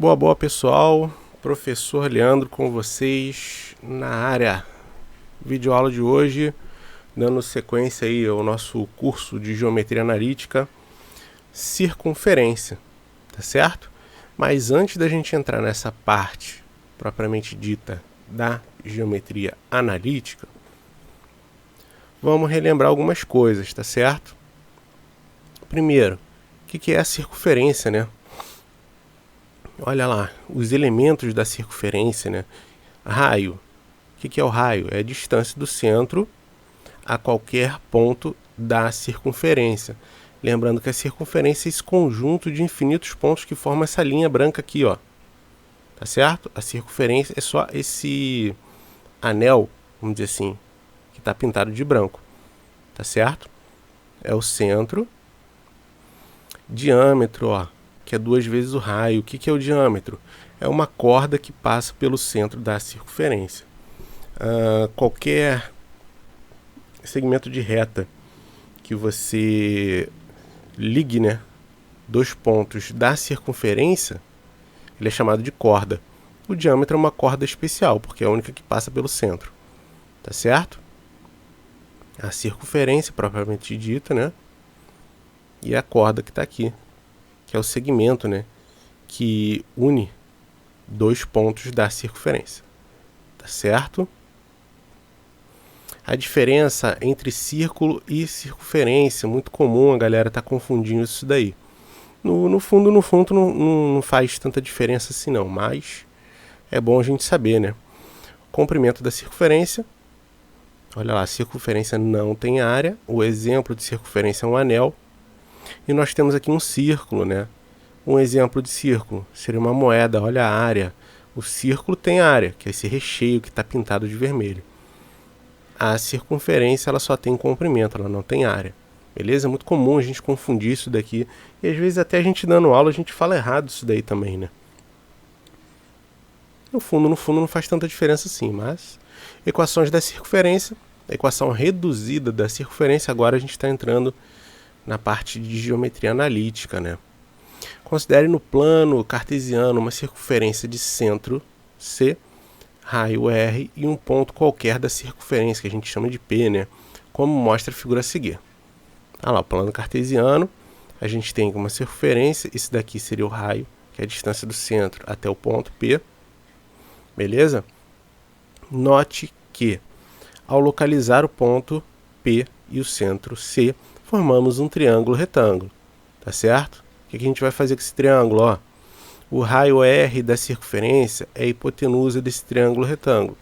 Boa pessoal, professor Leandro com vocês na área. Videoaula de hoje, dando sequência aí ao nosso curso de Geometria Analítica, circunferência, tá certo? Mas antes da gente entrar nessa parte propriamente dita da Geometria Analítica, vamos relembrar algumas coisas, tá certo? Primeiro, o que é a circunferência, né? Olha lá, os elementos da circunferência, né? Raio. O que é o raio? É a distância do centro a qualquer ponto da circunferência. Lembrando que a circunferência é esse conjunto de infinitos pontos que forma essa linha branca aqui, ó. Tá certo? A circunferência é só esse anel, vamos dizer assim, que está pintado de branco. Tá certo? É o centro. Diâmetro, ó, que é 2 vezes o raio. O que é o diâmetro? É uma corda que passa pelo centro da circunferência. Qualquer segmento de reta que você ligue, né, dois pontos da circunferência, ele é chamado de corda. O diâmetro é uma corda especial, porque é a única que passa pelo centro. Tá certo? A circunferência propriamente dita, né? E a corda que está aqui, que é o segmento, né, que une dois pontos da circunferência. Tá certo? A diferença entre círculo e circunferência, muito comum a galera tá confundindo isso daí. No fundo não faz tanta diferença assim não, mas é bom a gente saber, né? Comprimento da circunferência. Olha lá, a circunferência não tem área. O exemplo de circunferência é um anel. E nós temos aqui um círculo, né? Um exemplo de círculo seria uma moeda, olha a área. O círculo tem área, que é esse recheio que está pintado de vermelho. A circunferência ela só tem comprimento, ela não tem área. Beleza? É muito comum a gente confundir isso daqui. E às vezes até a gente dando aula a gente fala errado isso daí também, né? No fundo não faz tanta diferença assim, mas... Equações da circunferência. A equação reduzida da circunferência, agora a gente está entrando na parte de geometria analítica, né? Considere no plano cartesiano uma circunferência de centro C, raio R e um ponto qualquer da circunferência, que a gente chama de P, né? Como mostra a figura a seguir. Olha lá, o plano cartesiano, a gente tem uma circunferência, esse daqui seria o raio, que é a distância do centro até o ponto P. Beleza? Note que, ao localizar o ponto P e o centro C, formamos um triângulo retângulo. Tá certo? O que a gente vai fazer com esse triângulo? Ó? O raio R da circunferência é a hipotenusa desse triângulo retângulo.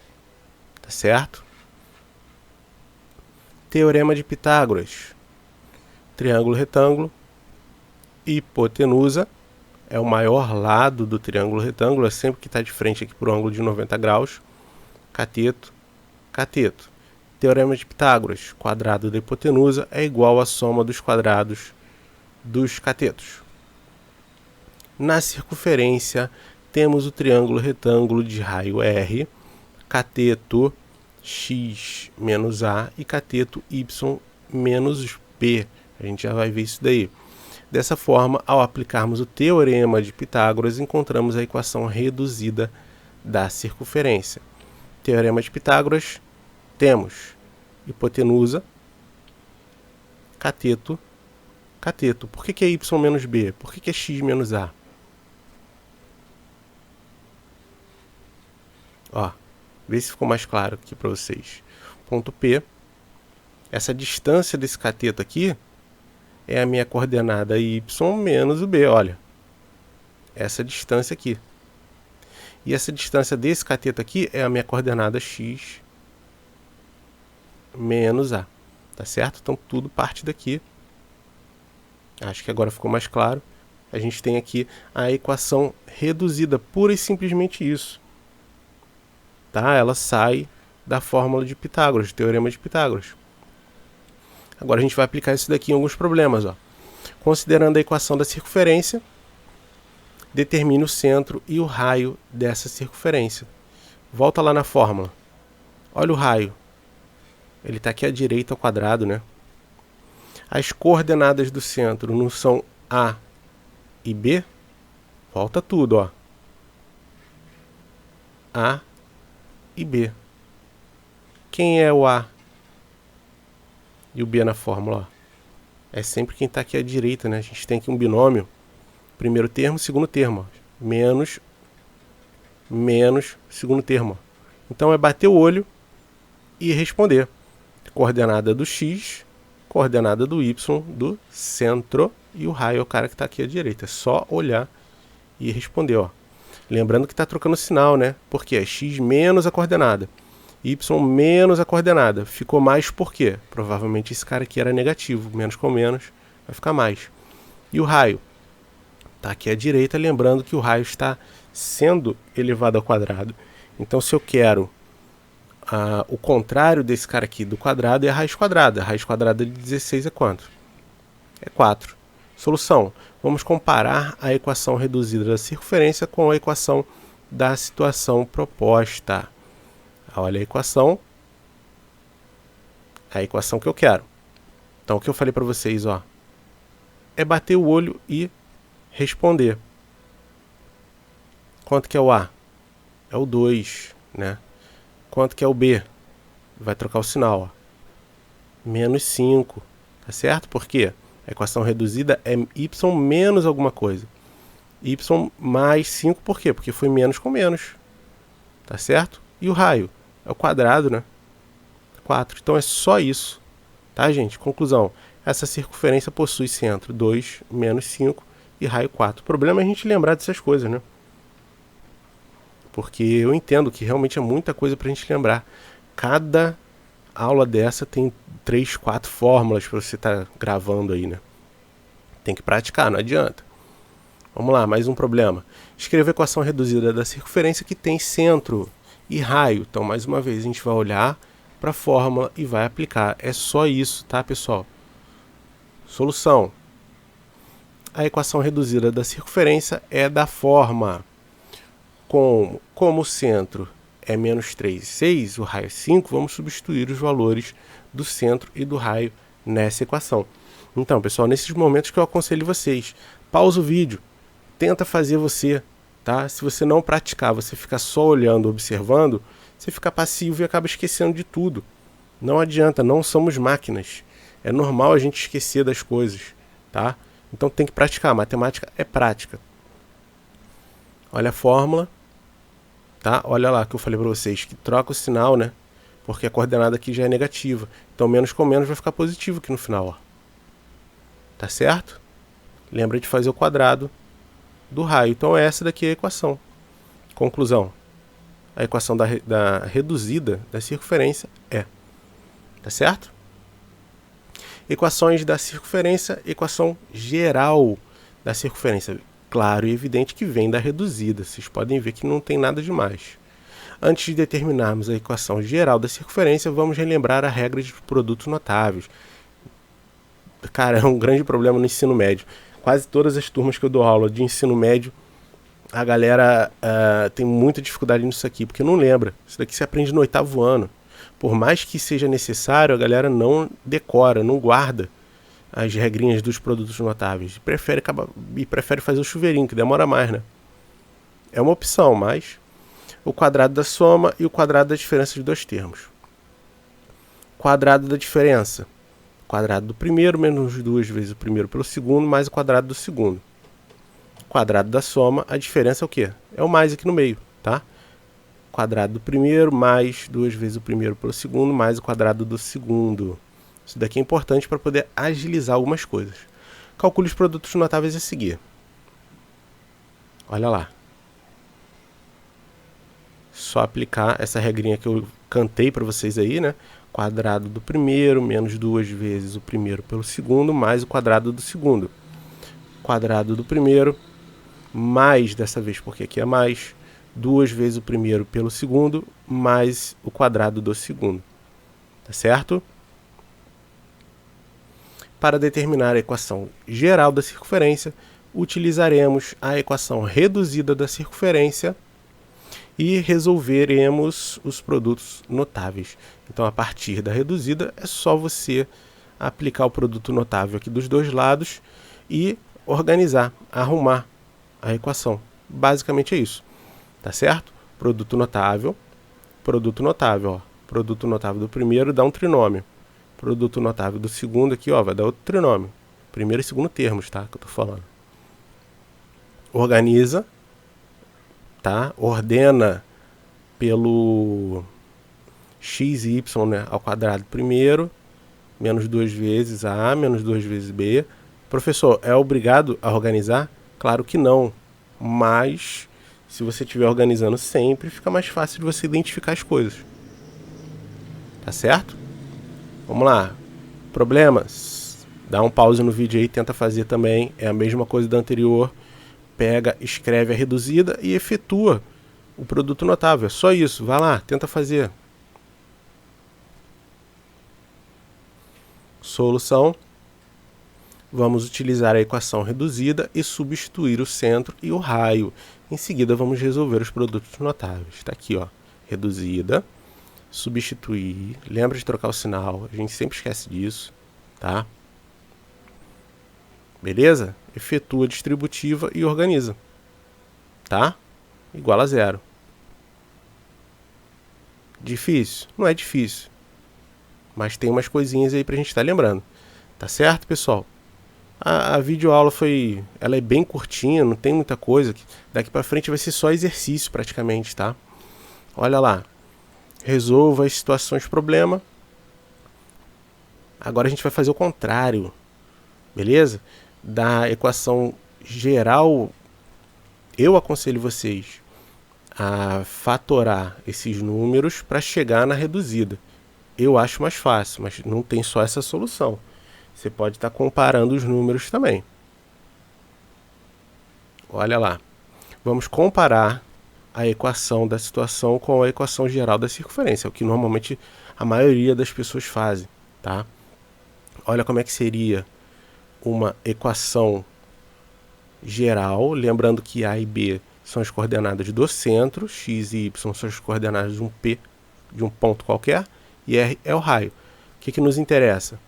Tá certo? Teorema de Pitágoras. Triângulo retângulo. Hipotenusa é o maior lado do triângulo retângulo, é sempre que está de frente aqui para o ângulo de 90 graus. Cateto, cateto. Teorema de Pitágoras. Quadrado da hipotenusa é igual à soma dos quadrados dos catetos. Na circunferência, temos o triângulo retângulo de raio R, cateto x menos A e cateto y menos B. A gente já vai ver isso daí. Dessa forma, ao aplicarmos o teorema de Pitágoras, encontramos a equação reduzida da circunferência. Teorema de Pitágoras, temos hipotenusa, cateto, cateto. Por que é y menos b? Por que é x menos a? Ó, vê se ficou mais claro aqui para vocês. Ponto P, essa distância desse cateto aqui é a minha coordenada y menos o b, olha. Essa distância aqui. E essa distância desse cateto aqui é a minha coordenada x menos a. Tá certo? Então tudo parte daqui. Acho que agora ficou mais claro. A gente tem aqui a equação reduzida, pura e simplesmente isso. Tá? Ela sai da fórmula de Pitágoras, do teorema de Pitágoras. Agora a gente vai aplicar isso daqui em alguns problemas. Ó. Considerando a equação da circunferência, determine o centro e o raio dessa circunferência. Volta lá na fórmula. Olha o raio. Ele está aqui à direita ao quadrado, né? As coordenadas do centro não são A e B? Volta tudo, ó. A e B. Quem é o A e o B na fórmula? Ó? É sempre quem está aqui à direita, né? A gente tem aqui um binômio. Primeiro termo, segundo termo. Ó. Menos segundo termo. Ó. Então é bater o olho e responder. Coordenada do X, coordenada do Y, do centro, e o raio é o cara que está aqui à direita. É só olhar e responder. Ó. Lembrando que está trocando sinal, né? Porque é X menos a coordenada. Y menos a coordenada. Ficou mais por quê? Provavelmente esse cara aqui era negativo. Menos com menos vai ficar mais. E o raio? Está aqui à direita, lembrando que o raio está sendo elevado ao quadrado. Então, se eu quero o contrário desse cara aqui do quadrado, é a raiz quadrada. A raiz quadrada de 16 é quanto? É 4. Solução. Vamos comparar a equação reduzida da circunferência com a equação da situação proposta. Olha a equação que eu quero. Então, o que eu falei para vocês, ó, é bater o olho e responder. Quanto que é o A? É o 2, né? Quanto que é o B? Vai trocar o sinal, ó. Menos 5, tá certo? Por quê? A equação reduzida é y menos alguma coisa. Y mais 5, por quê? Porque foi menos com menos, tá certo? E o raio? É o quadrado, né? 4. Então é só isso, tá, gente? Conclusão. Essa circunferência possui centro 2 menos 5 e raio 4. O problema é a gente lembrar dessas coisas, né? Porque eu entendo que realmente é muita coisa pra gente lembrar. Cada aula dessa tem 3, 4 fórmulas para você estar gravando aí, né? Tem que praticar, não adianta. Vamos lá, mais um problema. Escreva a equação reduzida da circunferência que tem centro e raio. Então, mais uma vez, a gente vai olhar para a fórmula e vai aplicar. É só isso, tá, pessoal? Solução. A equação reduzida da circunferência é da forma como o centro é menos 3, 6, o raio é 5, vamos substituir os valores do centro e do raio nessa equação. Então, pessoal, nesses momentos que eu aconselho vocês, pausa o vídeo, tenta fazer você, tá? Se você não praticar, você ficar só olhando, observando, você fica passivo e acaba esquecendo de tudo. Não adianta, não somos máquinas. É normal a gente esquecer das coisas, tá? Então tem que praticar, matemática é prática. Olha a fórmula. Tá? Olha lá que eu falei para vocês, que troca o sinal, né? Porque a coordenada aqui já é negativa. Então menos com menos vai ficar positivo aqui no final, ó. Tá certo? Lembra de fazer o quadrado do raio. Então essa daqui é a equação. Conclusão. A equação da reduzida da circunferência é. Tá certo? Equações da circunferência, equação geral da circunferência. Claro e evidente que vem da reduzida. Vocês podem ver que não tem nada demais. Antes de determinarmos a equação geral da circunferência, vamos relembrar a regra de produtos notáveis. Cara, é um grande problema no ensino médio. Quase todas as turmas que eu dou aula de ensino médio, a galera tem muita dificuldade nisso aqui, porque não lembra. Isso daqui se aprende no 8º ano. Por mais que seja necessário, a galera não decora, não guarda as regrinhas dos produtos notáveis. Prefere fazer o chuveirinho, que demora mais, né? É uma opção, mas o quadrado da soma e o quadrado da diferença de dois termos. Quadrado da diferença. Quadrado do primeiro menos 2 vezes o primeiro pelo segundo, mais o quadrado do segundo. Quadrado da soma, a diferença é o quê? É o mais aqui no meio, tá? Quadrado do primeiro mais 2 vezes o primeiro pelo segundo, mais o quadrado do segundo. Isso daqui é importante para poder agilizar algumas coisas. Calcule os produtos notáveis a seguir. Olha lá. Só aplicar essa regrinha que eu cantei para vocês aí, né? Quadrado do primeiro menos 2 vezes o primeiro pelo segundo, mais o quadrado do segundo. Quadrado do primeiro, mais, dessa vez porque aqui é mais, 2 vezes o primeiro pelo segundo, mais o quadrado do segundo. Tá certo? Para determinar a equação geral da circunferência, utilizaremos a equação reduzida da circunferência e resolveremos os produtos notáveis. Então, a partir da reduzida, é só você aplicar o produto notável aqui dos dois lados e organizar, arrumar a equação. Basicamente é isso, tá certo? Produto notável, ó. Produto notável do primeiro dá um trinômio. Produto notável do segundo aqui, ó, vai dar outro trinômio. Primeiro e segundo termos, tá? Que eu tô falando. Organiza, tá? Ordena pelo x e y, né, ao quadrado primeiro, menos 2 vezes A, menos 2 vezes B. Professor, é obrigado a organizar? Claro que não, mas se você estiver organizando sempre, fica mais fácil de você identificar as coisas. Tá certo? Vamos lá. Problemas? Dá um pause no vídeo aí, tenta fazer também. É a mesma coisa da anterior. Pega, escreve a reduzida e efetua o produto notável. É só isso. Vai lá, tenta fazer. Solução. Vamos utilizar a equação reduzida e substituir o centro e o raio. Em seguida, vamos resolver os produtos notáveis. Está aqui, ó, reduzida, substituir. Lembra de trocar o sinal, a gente sempre esquece disso, tá? Beleza? Efetua a distributiva e organiza, tá? Igual a zero. Difícil? Não é difícil, mas tem umas coisinhas aí pra gente estar lembrando. Tá certo, pessoal? A videoaula ela é bem curtinha, não tem muita coisa. Daqui pra frente vai ser só exercício praticamente, tá? Olha lá. Resolva as situações de problema. Agora a gente vai fazer o contrário, beleza? Da equação geral, eu aconselho vocês a fatorar esses números para chegar na reduzida. Eu acho mais fácil, mas não tem só essa solução. Você pode estar comparando os números também. Olha lá. Vamos comparar a equação da situação com a equação geral da circunferência, o que normalmente a maioria das pessoas fazem, tá? Olha como é que seria uma equação geral, lembrando que A e B são as coordenadas do centro, x e y são as coordenadas de um P, de um ponto qualquer, e R é o raio. O que nos interessa?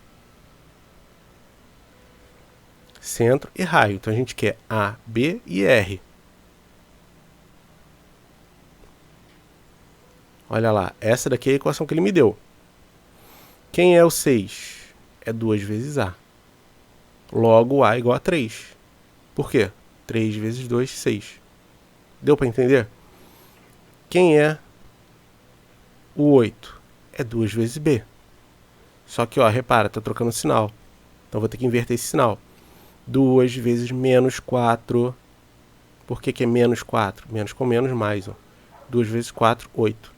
Centro e raio. Então a gente quer A, B e R. Olha lá, essa daqui é a equação que ele me deu. Quem é o 6? É 2 vezes A. Logo, A igual a 3. Por quê? 3 vezes 2, 6. Deu para entender? Quem é o 8? É 2 vezes B. Só que, ó, repara, tá trocando o sinal. Então vou ter que inverter esse sinal. 2 vezes menos 4. Por que é menos 4? Menos com menos, mais. Ó. 2 vezes 4, 8.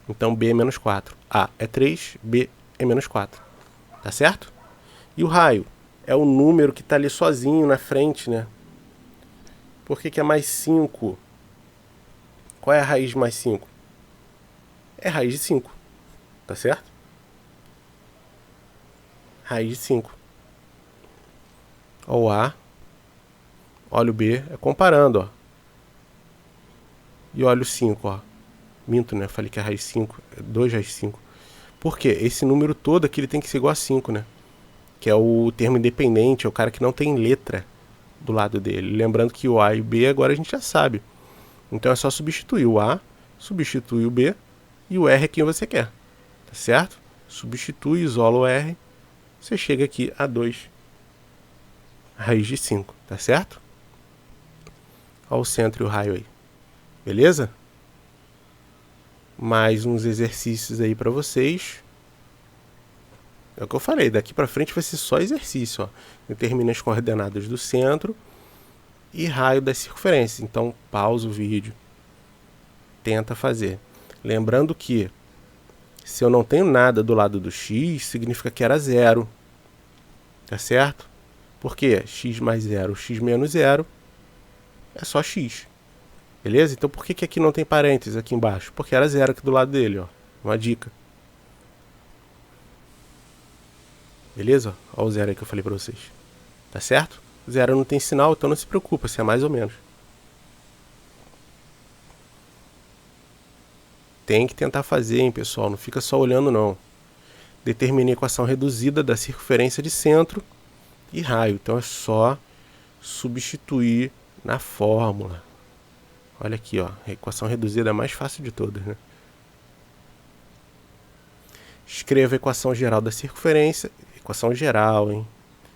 Então B é menos 4. A é 3, B é menos 4. Tá certo? E o raio? É o número que está ali sozinho na frente, né? Por que é mais 5? Qual é a raiz de mais 5? É raiz de 5. Tá certo? Raiz de 5. Olha o A. Olha o B. É comparando, ó. E olha o 5, ó. Minto, né? Falei que é raiz de 5. É 2 raiz de 5. Por quê? Esse número todo aqui ele tem que ser igual a 5, né? Que é o termo independente, é o cara que não tem letra do lado dele. Lembrando que o A e o B agora a gente já sabe. Então é só substituir o A, substitui o B e o R é quem você quer. Tá certo? Substitui, isola o R, você chega aqui a 2 raiz de 5, tá certo? Olha o centro e o raio aí. Beleza? Mais uns exercícios aí para vocês. É o que eu falei, daqui para frente vai ser só exercício, ó. Determina as coordenadas do centro e raio da circunferência. Então, pausa o vídeo. Tenta fazer. Lembrando que se eu não tenho nada do lado do x, significa que era zero. Tá certo? Por quê? X mais zero, x menos zero é só x. Beleza? Então por que aqui não tem parênteses aqui embaixo? Porque era zero aqui do lado dele, ó. Uma dica. Beleza? Olha o zero aí que eu falei pra vocês. Tá certo? Zero não tem sinal, então não se preocupa, se é mais ou menos. Tem que tentar fazer, hein, pessoal? Não fica só olhando, não. Determine a equação reduzida da circunferência de centro e raio. Então é só substituir na fórmula. Olha aqui, ó, a equação reduzida é a mais fácil de todas, né? Escreva a equação geral da circunferência, equação geral, hein?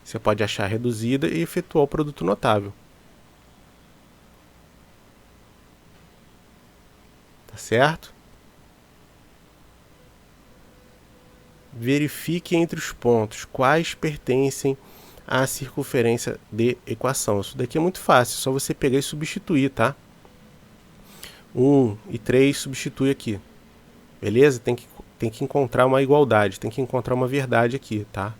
Você pode achar reduzida e efetuar o produto notável. Tá certo? Verifique entre os pontos quais pertencem à circunferência de equação. Isso daqui é muito fácil, é só você pegar e substituir, tá? 1 e 3 substitui aqui. Beleza? Tem que encontrar uma igualdade, tem que encontrar uma verdade aqui, tá?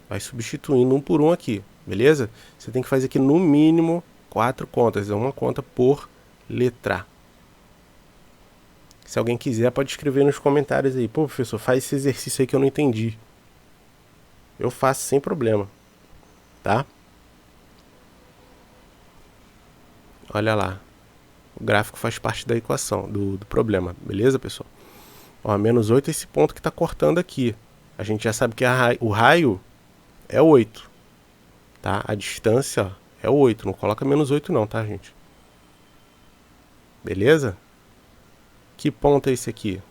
Vai substituindo um por um aqui, beleza? Você tem que fazer aqui no mínimo 4 contas, é uma conta por letra. Se alguém quiser, pode escrever nos comentários aí. Pô, professor, faz esse exercício aí que eu não entendi. Eu faço sem problema, tá? Olha lá. O gráfico faz parte da equação, do problema, beleza, pessoal? Ó, menos 8 é esse ponto que está cortando aqui. A gente já sabe que o raio é 8, tá? A distância ó, é 8, não coloca menos 8 não, tá, gente? Beleza? Que ponto é esse aqui?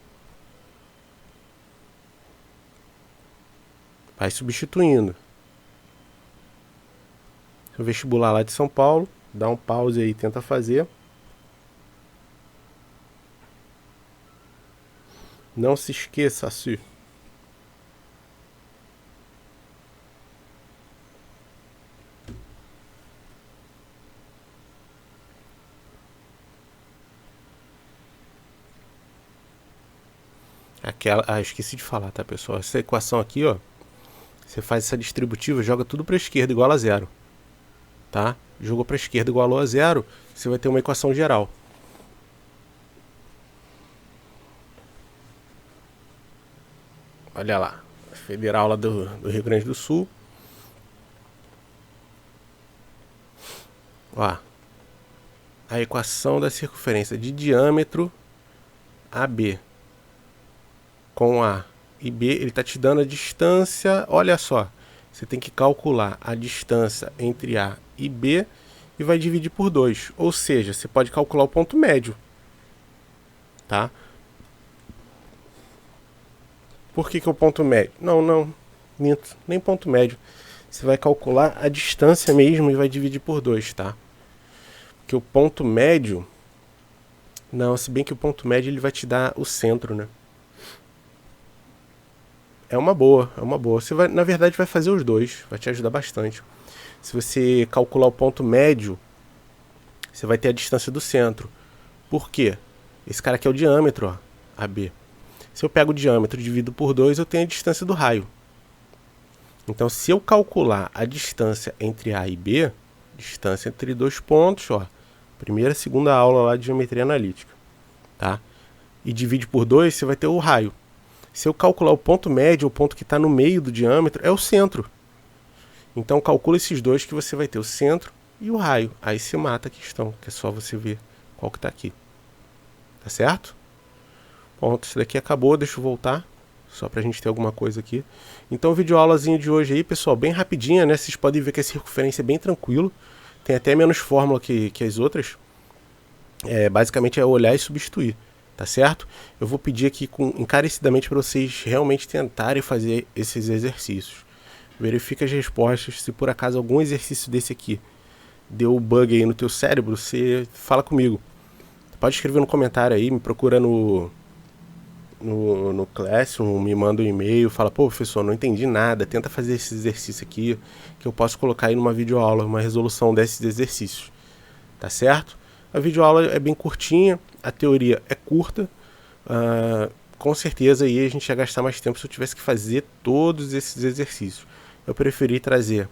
Vai substituindo. O vestibular lá de São Paulo, dá um pause aí, tenta fazer. Não se esqueça, Su. Esqueci de falar, tá, pessoal? Essa equação aqui, ó, você faz essa distributiva, joga tudo para a esquerda igual a zero, tá? Jogou para a esquerda igual a zero, você vai ter uma equação geral. Olha lá, federal lá do Rio Grande do Sul. Ó, a equação da circunferência de diâmetro AB com A e B, ele está te dando a distância, olha só, você tem que calcular a distância entre A e B e vai dividir por 2, ou seja, você pode calcular o ponto médio, tá? Por que o ponto médio? Não, minto, nem ponto médio. Você vai calcular a distância mesmo e vai dividir por 2, tá? Porque o ponto médio, não, se bem que o ponto médio ele vai te dar o centro, né? É uma boa. Você vai, na verdade, vai fazer os dois, vai te ajudar bastante. Se você calcular o ponto médio, você vai ter a distância do centro. Por quê? Esse cara aqui é o diâmetro, ó, AB. Se eu pego o diâmetro e divido por 2, eu tenho a distância do raio. Então, se eu calcular a distância entre A e B, distância entre dois pontos, ó, primeira e segunda aula lá de geometria analítica, tá? E divide por 2, você vai ter o raio. Se eu calcular o ponto médio, o ponto que está no meio do diâmetro, é o centro. Então calcula esses dois que você vai ter o centro e o raio. Aí você mata a questão, que é só você ver qual que está aqui. Tá certo? Pronto, isso daqui acabou, deixa eu voltar, só para a gente ter alguma coisa aqui. Então videoaulazinha de hoje aí, pessoal, bem rapidinha, né? Vocês podem ver que a circunferência é bem tranquilo. Tem até menos fórmula que as outras. Basicamente é olhar e substituir. Tá certo? Eu vou pedir aqui encarecidamente para vocês realmente tentarem fazer esses exercícios. Verifica as respostas. Se por acaso algum exercício desse aqui deu bug aí no teu cérebro, você fala comigo. Pode escrever no comentário aí, me procura no Classroom, me manda um e-mail, fala, pô, professor, não entendi nada, tenta fazer esse exercício aqui, que eu posso colocar aí numa videoaula, uma resolução desses exercícios. Tá certo? A videoaula é bem curtinha, a teoria é curta, com certeza aí a gente ia gastar mais tempo se eu tivesse que fazer todos esses exercícios. Eu preferi trazer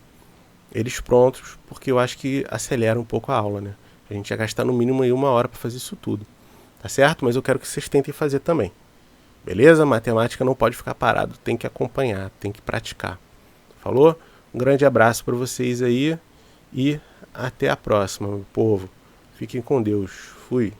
eles prontos, porque eu acho que acelera um pouco a aula, né? A gente ia gastar no mínimo aí 1 hora para fazer isso tudo, tá certo? Mas eu quero que vocês tentem fazer também, beleza? Matemática não pode ficar parado, tem que acompanhar, tem que praticar. Falou? Um grande abraço para vocês aí e até a próxima, meu povo. Fiquem com Deus. Fui.